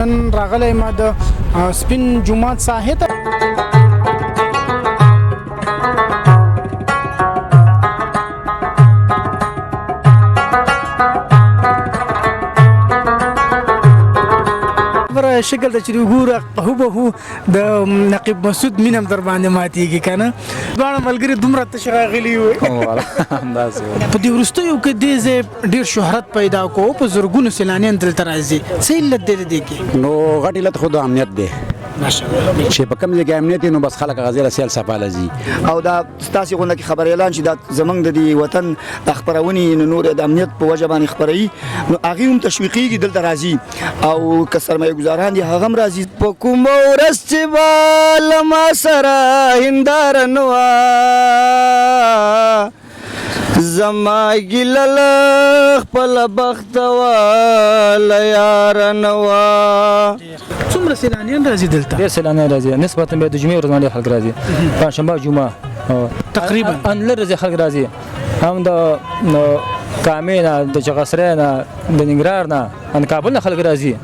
نن راغلی ما د سپین جومات ساحې ته شکل ته چې وګوره هوبهو د نقیب مسعود مینه هم در باندې ماتېږي که نه دواړه ملګري دومره تش راغلي وو په دې وروستیو کې دې ځای ډېر شهرت پیدا کړو په زرګونو سیلانیان دلته راځي څه علت دی د دې کې نو غټ علت خو د امنیت دی چې په کوم ځای کې امنیت نو بس خلک غزیره سیل صفاله ځي او دا ستاسې غونډه کې خبر اعلان چې دا زمونږ د دې وطن خپرونې نور د امنیت په وجه باندې خپروي نو هغې هم تشویقېږي دلته راځي او که سرمایه ګزاران دي هغه هم راځي په کومه ورځ چې به له ما سره هنداره نه وه زما ګیله له خپله بخته وه له یاره نه وه څومره سیلانیان راځي دلته ډېر سیلانیان راځي نسبتا به د جمعې ورځ باندې خلک راځي پنجشنبه جمعه تقریبا ان لږ ورځې خلک راځي هم د کامې نه د چغسرۍ نه د ننګرهار نه ان کابل نه خلک راځي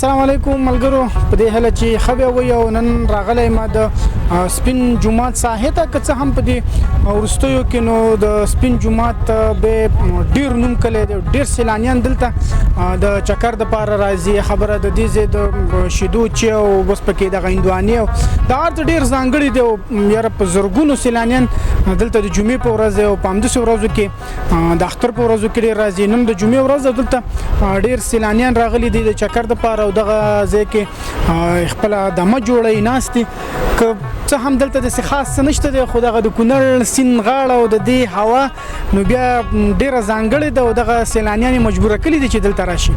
السلام علیکم ملګرو په دې هله چې خبر وي او نن راغلی ما د سپین جومات ساحې ته که څه هم په دې وروستیو کې نو د سپین جومات به ډېر نوم کلی دی ډېر سیلانیان دلته د چکر دپاره راځي خبره د دې ځای د شیدو چې او بس پکې دغه هندوانې او دا هر څه ډېر ځانګړي دی او یاره په زرګونو سیلانیان دلته د جمعې په ورځ او په همداسې ورځو کې د اختر په ورځو کې ډېر راځي نن د جمعې ورځ دلته ډېر سیلانیان راغلي دي د چکر دپاره او دغه ځای کې خپله دمه جوړوي ناست دي که څه هم دلته داسې خاص څه نشته دی خو دغه د کونړ سیند غاړه او د دې هوا نو بیا ډېره ځانګړې ده او دغه سیلانیان یې مجبوره کړي دي چې دلته راشي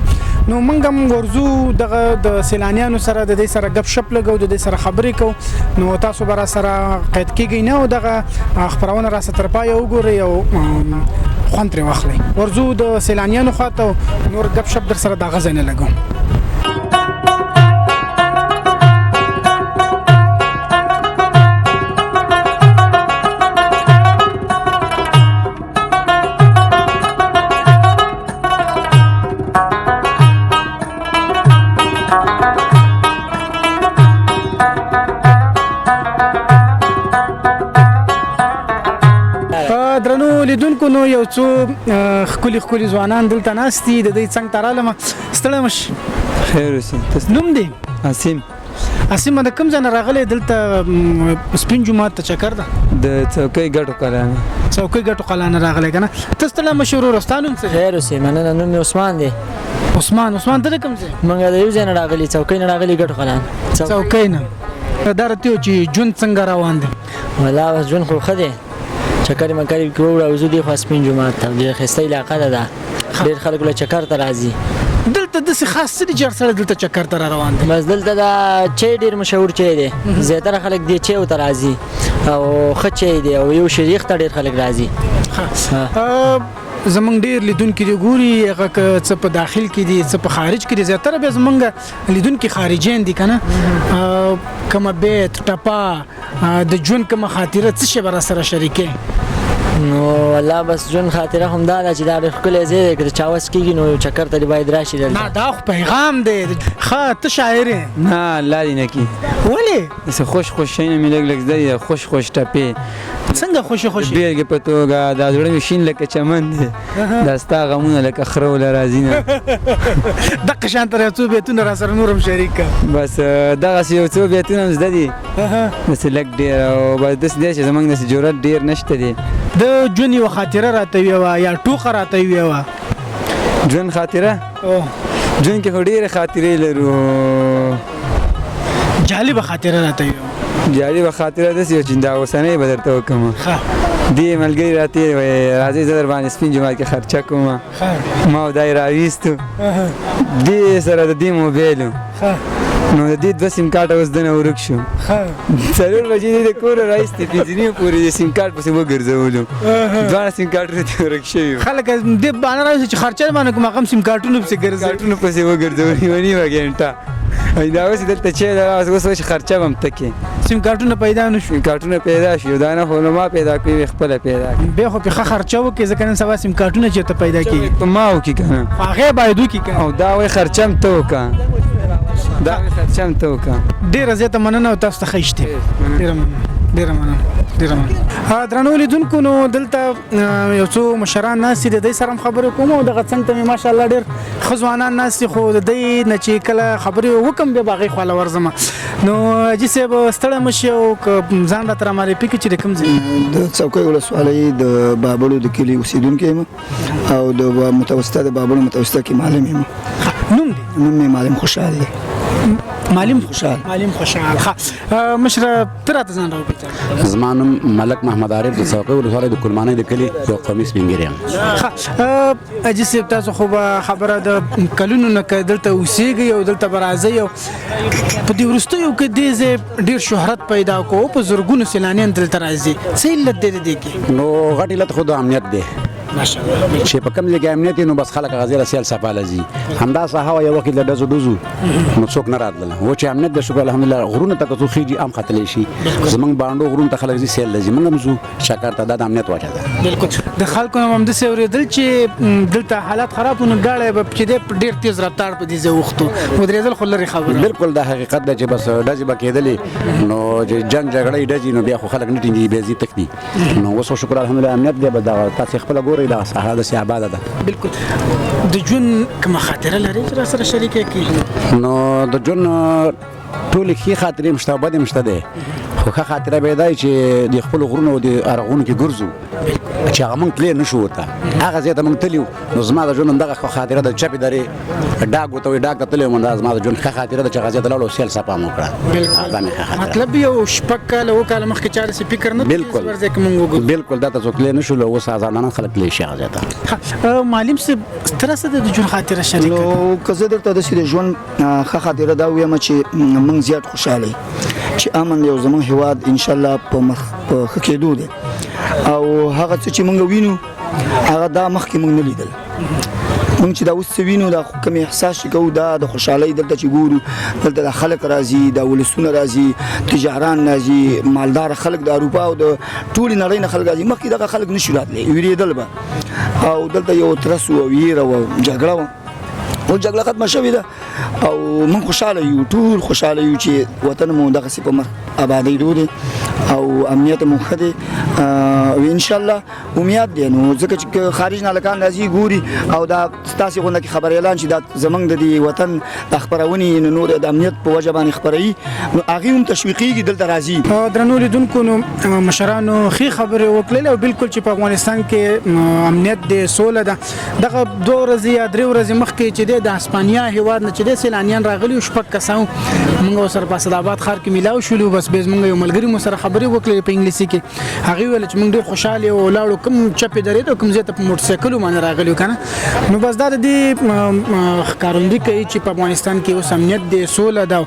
نو موږ هم ورځو دغه د سیلانیانو سره د دې سره ګپ شپ لګو د دې سره خبرې کوو نو تاسو به راسره قید کېږئ نه او دغه خپرونه راسره تر پایه وګورئ او خوند ترې واخلئ ورځو د سیلانیانو خواته نور ګپ شپ در سره دغه ځای نه لګوم درنو لیدونکو نو یو څو ښکلي ځوانان دلته ناست دي د دوی څنګ ته رالمه ستړی مه شي خیر اوسې نوم دی عاصم عاصمه د کوم ځای نه راغلی دلته سپین جومات ته چکر ده د څوکۍ ګټو کلانه څوکۍ ګټو قلعه نه راغلی که نه ته ستړی مه شي ورور ستا نوم څه دی خیر اوسې مننه نوم مې عثمان دی عثمان ته د کوم ځای موږ د یو ځای نه راغلي څوکۍ نه راغلي ګټو قلعه څوکۍ نه دا راته چې ژوند څنګه روان دی والله اوس ژوند خو ښه دی چکر مکر کې وړو دې خو سپین جومات ته ډېر ښایسته علاقه ده ډېر خلک له چکر ته راځي دلته داسې خاص څه دي چې هر سړی دلته چکر ته را روان دی بس دلته دا چای ډېر مشهور چای دی زیاتره خلک دې چای ته راځي او ښه چای دی او یو شریخ ته ډېر خلک راځي زمونږ ډېر لیدونکي دي ګوري هغه که څه په داخل کې دي څه په خارج کې دي زیاتره بیا زمونږ لیدونکي خارجیان دي که نه کومه بیت ټپه د ژوند کومه خاطره څه شی به راسره شریکې نو والله بس ژوند خاطره همدا ده چې دا ډېر ښکلی ځای دی که د چا وس کېږي نو چکر ته دې باید راشي دلته نه دا خو پیغام دی ښه ته شاعر یې نه الله دې نه کړي ولې داسې خوش شیونه مې لږ لږ زده دي خوش ټپې څنګه خوشي بېلګې په توګه دا زړه مې شین لکه چمن دی دا ستا غمونه لکه خره وله راځي نه دقه شانته یو څو بیتونه راسره نور هم شریک کړه بس دغسې یو څو بیتونه هم زده دي داسې لږ ډېر او بس داسې دی چې زموږ داسې جرأت ډېر نشته دی د ژوند یوه خاطره راته ویوه یا ټوکه راته ویوه ژوند خاطره ژوند کې خو ډېرې خاطرې لرو جالبه خاطره راته ویوه جالبه خاطره داسې وه چې دا اوسنۍ به درته وکړم دې ملګري راته وایي راځئ زه در باندې سپین جومات کې خرچه کوم ما او دا یې راویستو دې سره د دې موبایل نو د دې 2 سیم کارت اوس دنه ورک شو څلور بجې د کور راځي پنځنی پورې د سیم کارت پسې وګرځولو دوه سیم کارت ورک شوی خلک دې باندې راځي چې خرچه باندې کوم هغه سیم کارتونه پسې ګرځي کارتونه پسې وګرځولې ونی وګنټه دا اوس دلته چې دا اوس خرچه هم تکي سیم کارتونه پیدا نشو کارتونه پیدا شي دا نه خو ما پیدا کوي خپل پیدا به خو په خرچه وکي ځکه نن سبا سیم کارتونه چې ته پیدا کیږي په ما وکي کنه هغه باید وکي کنه او دا وای خرچم ته وکا دا خرچم ته وکا ډیر زیاته مننه او تاسو ته خښته ډیر مننه درنو لیدونکو نو دلته یو څو مشران ناس دي د دې سره خبرې کوم او دغه څنګه ته ماشاءالله ډیر خزوانان ناس خو د دې نه چې کله خبرې وکم به باغی خاله ورزم نو چې سه ستړی مشه او ځان را تر ماري پکې چې کوم ځای د څوکۍ ولسوالۍ د بابلو د کلی اوسیدونکو یم او د متوسطه د بابلو متوسطه کې معلم یم نوم دی نوم یې معلم خوشحال دی معلم خوشحال ها مشره تراته ځان راوپیته زما نوم ملک محمد عارف د څوکۍ ولسوالۍ د کلمانۍ د کلي یو قومي سپین ږیری یم اجي سیب تاسو خو خبره د کلونو نه دلته اوسېږي او دلته برازي او په دې ورستیو کې ډیر شهرت پیدا کو په زورګونو سیلانیان دلته راځي څه علت دی کې نو غټ علت خو د امنیت دی چې په کوم ځای کې امنیت نو بس خلک غزیره سیل صفاله زی همدا صحه یو وخت له دزو نو څوک نه راتله و چې امنیت د شکر الحمدلله غرونه تک څو خيږي ام خطلې شي زمنګ باندې غرونه ته خلک زی سیل لزی موږ مزو شکر ته د امنیت واچا ده بالکل د خلکو هم د سورېدل چې دلته حالات خرابونه غاړه به چې ډیر تیز رفتار په دې وختو ودرېدل خو لري خبره بالکل دا حقیقت ده چې بس دځي بکیدلی نو جنگ جګړې دځي نو بیا خو خلک نټینګي به زی تکدي نو وسو شکر الحمدلله امنیت دی به دا تاسو خپل ګوري دا صحه د سی آباد ده بالکل د جون کوم خاطره لري چې سره شریک کی نو د جون ټول کی خاطرې مشته بد مشته ده خو خاطره به دی چې د خپل غرونو او د ارغونو کې ګرځو چې هغه مونږ تللی نشو ورته هغه ځای ته مونږ تللي نو زما د ژوند همدغه خاطره د چپې درې ډاګ ورته وایي ډاګ ته تللی وم دا زما د ژوند ښه خاطره ده چې هغه ځای ته لاړو سیل صفا مو کړه مطلب یو شپږ کاله اووه کاله مخکې چا داسې فکر نه بالکل دا ته څوک تللی نشو اوس ازادانه خلک تللی شي هغه ځای ته معلم صاحب ستره څه د ژوند خاطره شریکه نو که زه درته داسې د ژوند ښه خاطره دا ووایم چې موږ زیات خوشحاله چې امن یو زموږ هیواد انشاءالله په مخ په ښه کېدو دی او هغه څه چې موږ وینو هغه دا مخکې موږ نه لیدل موږ چې دا اوس څه وینو دا کوم احساس چې کوو دا د خوشحالۍ دلته چې ګورو دلته د خلک راځي د ولسونه راځي تجاران راځي مالدار خلک د اروپا او د ټولې نړۍ نه خلک راځي مخکې دغه خلک نشو راتلی ویرېدل به او دلته یو ترس و ویره و جګړه وه او جګړه ختمه شوې ده او موږ خوشحاله یو ټول خوشحاله یو چې وطن مو دغسې په مخ ابادېدو دی او امنیت مو ښه دی او انشاءالله امید دی نو ځکه چې خارج نه هلکان راځي ګوري او دا ستاسې غونډه کې خبر اعلان چې دا زموږ د دې وطن د خپرونې نور د امنیت په وجه باندې خپروي نو هغې هم تشویقېږي دلته راځي درنو لیدونکو نو مشرانو ښې خبرې وکړلې او بالکل چې په افغانستان کې امنیت دی سوله ده دغه 2 ورځې یا 3 ورځې مخکې چې دی د اسپانیا هیواد نه چې د سیلانیان راغلي او شپږ کسان موږ سره په اسداباد ښار کې میلاو شولو بس به موږ یو ملګري مو سره خبرې وکړلې په انګلیسي کې هغه ویل چې موږ ډېر خوشاله او لاړو کوم چپې درې ته کوم ځای ته په موټر سایکل باندې راغلي کنه نو بس دا د دې ښکارندوی کوي چې په افغانستان کې اوس امنیت دی سوله ده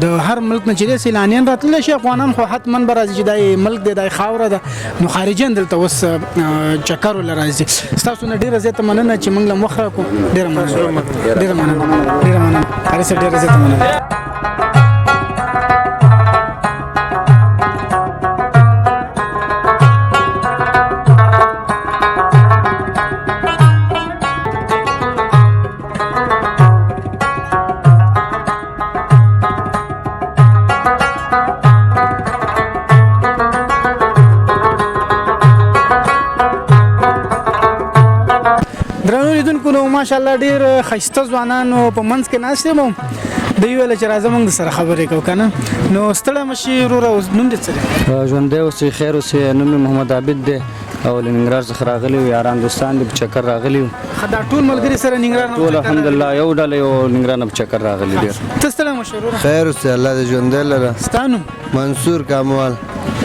د هر ملک نه چې د سیلانیان راتللی شي افغانان خو حتما به راځي چې دا ملک دی دا خاوره ده نو خارجیان دلته اوس چکر ولا راځي ستاسو نه ډېره زیاته مننه چې موږ له مخ راکړو ډېره مننه هر څه ډېره زیاته مننه ماشاءالله ډیر خسته ځوانانو په منځ کې ناشته مو د یو له چرازه موږ سره خبرې کوو کنه نو ستړی مشي ورو نوم دې څه ژوند دی اوس خیر اوس نوم محمد عابد دی او لنګرهار څخه راغلی و یاران دوستان دې په چکر راغلی دا ټول ملګری سره ننګرهار نه ټول الحمدلله یو ډله یو ننګرهار نه چکر راغلی ډېر ته ستړی مه شې وروره خیر اوسې الله دې ژوندی لره ستا نوم منصور کاموال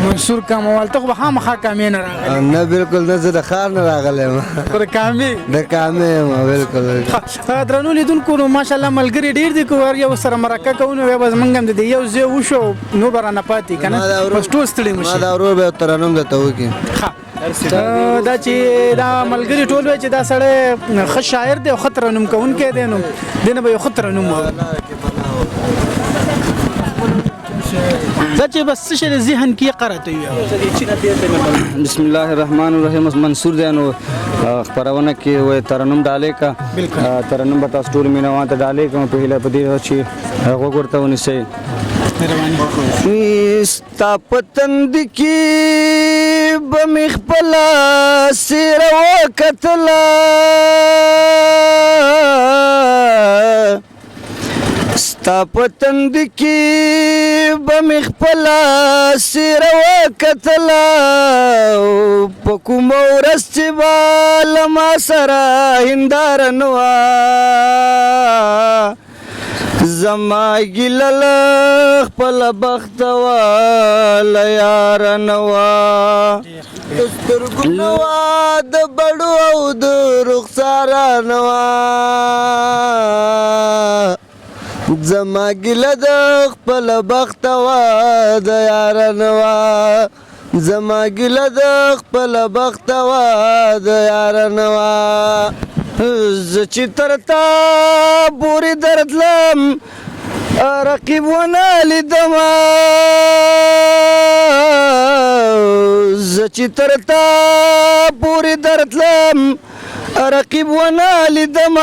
منصور کاموال ته خو به خامخا کامې نه راغلی نه بالکل نه زه د ښار نه راغلی یم خو د کامې د کامې یم بالکل درنو لیدونکو نو ماشاءالله ملګري ډېر دي که ور یو سره مرکه کوو نو بیا به زمونږ هم د دې یو ځای وشو نو به رانه پاتې که نه بس ټول ستړي مه ما شي دا ورور به یو ترنم درته وکړي دا چې دا ملګري ټول وایي چې دا سړی ښه شاعر دی او ښه ترنم کوونکی دی نو دې نه به یو ښه ترنم واورو دا چې بس څه شی د ذهن کې قرته وي بسم الله الرحمن الرحیم منصور دی نو خبرونه کې وې ترنم ډالې کا ترنم به تاسو ټول مینوان ته ډالې کوم په هیله پدې چې هغه ورته ونیسي ستا پتند کی بمخ پلا سیر وکتلا ستا پتند کی بمخ پلا سیر وکتلا پکوم ورس چې بالما سرا هندارنوا زما ګلل خپل بخت وا یار نوا سترګنوا د بړو او د رخسار نوا زما ګل د خپل بخت وا د یار نوا زما ګل د خپل بخت وا د یار نوا چې ترتا پوری درتلم رقیب ونه لیدم چې ترتا پوری درتلم رقیب ونه لیدم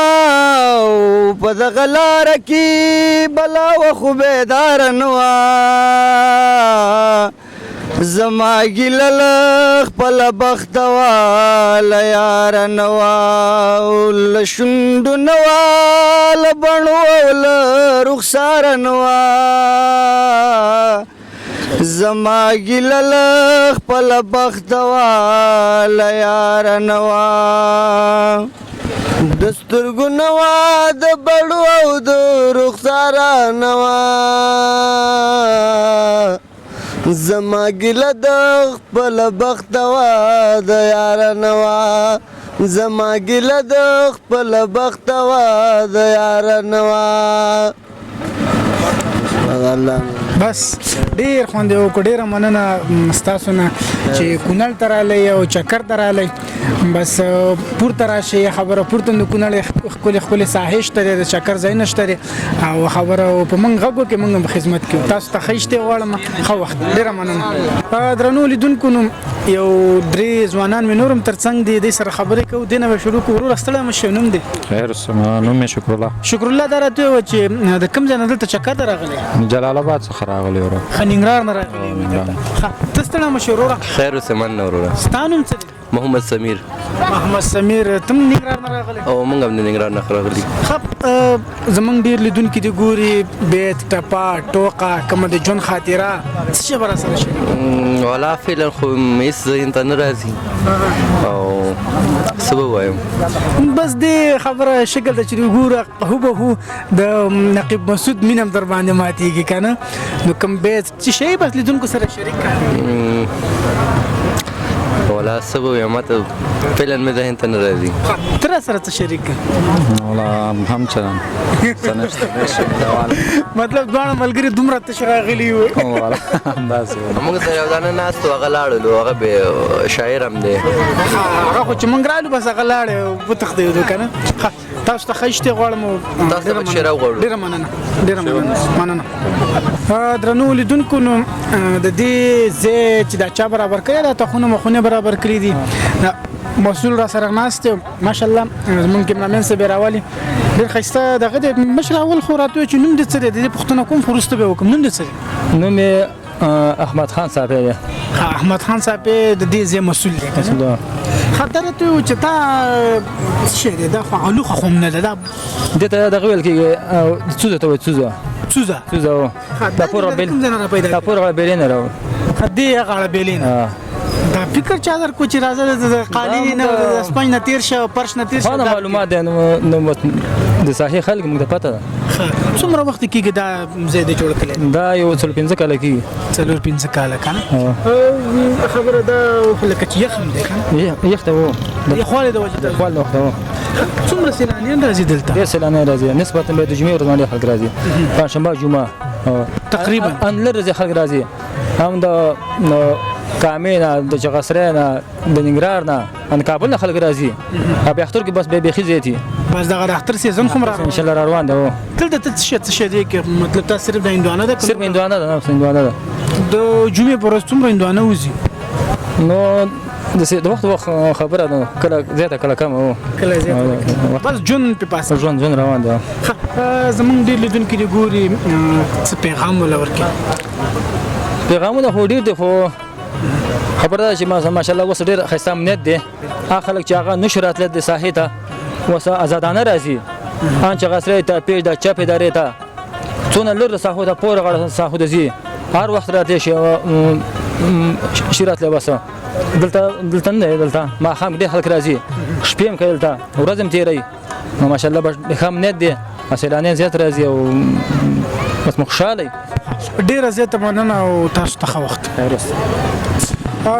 په دغه لاره کې بلا و خو بیدار نه وه زما ګیلل خپل بخت واله یار نه وه له شونډو نه وه له بڼو او له رخساره نه وه زما ګیلل خپل بخت واله یار نه وه د سترګو نه وه د بڼو او د رخساره نه وه زما ګیله د خپل بخت وا د یار نه وه زما ګیله د خپل بخت وا د یار نه وه بس ډیر خوند یو کو ډیره مننه ستاسو نه چې کونړ ته رالی او چکر ته رالی بس پورته راشئ خبره پورته د کونړ ښکلې ښکلې ساحې شته دی د چکر ځایونه شته دی او خبره په موږ غږ وکړئ موږ هم خدمت کوو تاسو ته ښه اشتې غواړم ښه وخت ډیره مننه درنو لیدونکو نو یو درې ځوانان مې نور هم تر څنګ دي دوی سره خبرې کوو دې نه به شروع کړو وروره ستړی مه شئ نوم دی خیر نوم مې شکر الله دا راته ووایه چې د کوم ځای نه دلته چکر ته راغلی جلال آباد څخه راغلی وروره ښه ننګرهار نه راغلی ته ستړی مه شې وروره خیر اوسمن نه وروره ستا نوم څه دی محمد سمیر تم ننګرهار نه راغلی او موږ هم د ننګرهار نه راغلي ښه زمونږ ډېر لیدونکي دي ګوري بیت ټپه ټوقه کومه د ژوند خاطره څه شی به راسره شوي والا فعلا خو هېڅ ذهن ته نه راځي او څه به ووایم بس دې خبره شکل ته چې وګوره هوبهو د نقیب مسعود مینه هم در باندې ماتېږي که نه نو کوم بیت چې شی بس لیدونکو سره شریک کړه ولا څه به ووایم ما ته فعلا مې ذهن ته نه راځي ته را سره څه شریک کړه ولا هم چلن مطلب دواړه ملګري دومره تش راغلي وو موږ سره یو ځانه ناست و هغه لاړلو هغه به شاعر هم دی هغه خو چې موږ رالو بس هغه لاړې وتښتېدو که نه تاسو ته ښه اشتې غواړم تاسو ته به شعر وغواړو ډېره مننه درنو لیدونکو نو د دې ځای چې دا چا برابر کړی دا تخونه مخونه برابر کړي دي مسؤل را سره ناست ماشاءالله زمونږ کیمرامین صاحب راولي ډېر ښایسته دغه دی مشر اول خو راته چې نوم دې څه دی د دې پوښتنه کوم خو وروسته به وکړم نوم دې څه دی نوم یې احمد خان صاحب دی احمد خان صاحب د دې ځای مسؤل دی خاطر ته چې تا څه دی دا خو علوخه خو نه ده دا دې ته دغه ویل کېږي څوزه ته وایي څوزه دا پوره بیلینه راو دې هغه بیلینه دا فکر چا در کو چې راځه د قالین نه د سپنج نه تیر شه پرش نه تیر شه خانه معلومات دی نو د ساحې خلک موږ ته پته ده. څومره وخت کېږي دا ځای د جوړ کړل؟ دا یو 15 کاله کېږي. 4-5 کاله کنه. خبره دا لکه چې یخ هم دی کنه. یخ ته وو د خواله د وجه خپل وخت وو. څومره سیلانیان راځي دلته؟ ډېر سیلانیان راځي نسبتا به د جمعې ورځ باندې خلک راځي. پنځشنبه جمعه تقریبا ان لږ خلک راځي. هم د کامې نه د چغسرې نه د ننګرهار نه ان کابل نه خلک راځي. په اختر کې بس به بیخي زیاتی بس دغه اختر سیزن خو را ان شاء الله روان ده. دلته څه څه دی کې مطلب تاسو صرف د هندوانه ده؟ صرف هندوانه ده. هندوانه ده. د جمعې پر ورځ څومره هندوانه وځي؟ نو د وخت خبره ده کله زیاته کله کم وو. کله زیاته بس جون په پاسه ژوند روان ده. زمونږ ډېر لیدونکي دي ګوري څه پیغام ولور کې پیغامونه خو ډېر دي خو خبره ده چې ماشاءالله اوس ډېر ښایسته امنیت دی. هغه خلک چې هغه نشي راتلی د ساحې ته اوس ازادانه راځي. ان چغسرې ته پیج د چپ ادارې ته څونه لږ ساحو ته پورې غاړه ساحو ته ځي هر وخت راتلی شي راتلی بس دلته نه دلته ماښام ډېر خلک راځي شپې هم کوي دلته ورځ هم تېروي. نو ماشاءالله ښه امنیت دی سیلانیان زیات راځي او بس مو خوشحاله یي. ډېره زیاته مننه او تاسو ته ښه وخت.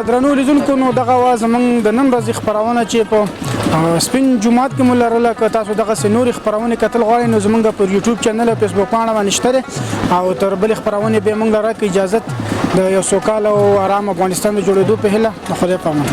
درنو لیدونکو نو دغه وه زموږ د نن ورځې خپرونه چې په سپین جومات کې مو لرله. که تاسو دغسې نورې خپرونې کتل غواړئ نو زموږ پر یوټیوب چینل او فیسبوک پاڼه باندې شته دی او تر بلې خپرونې به یې موږ له راکړي اجازت د یو سوکاله او ارام افغانستان د جوړېدو په هیله. خدای په امان.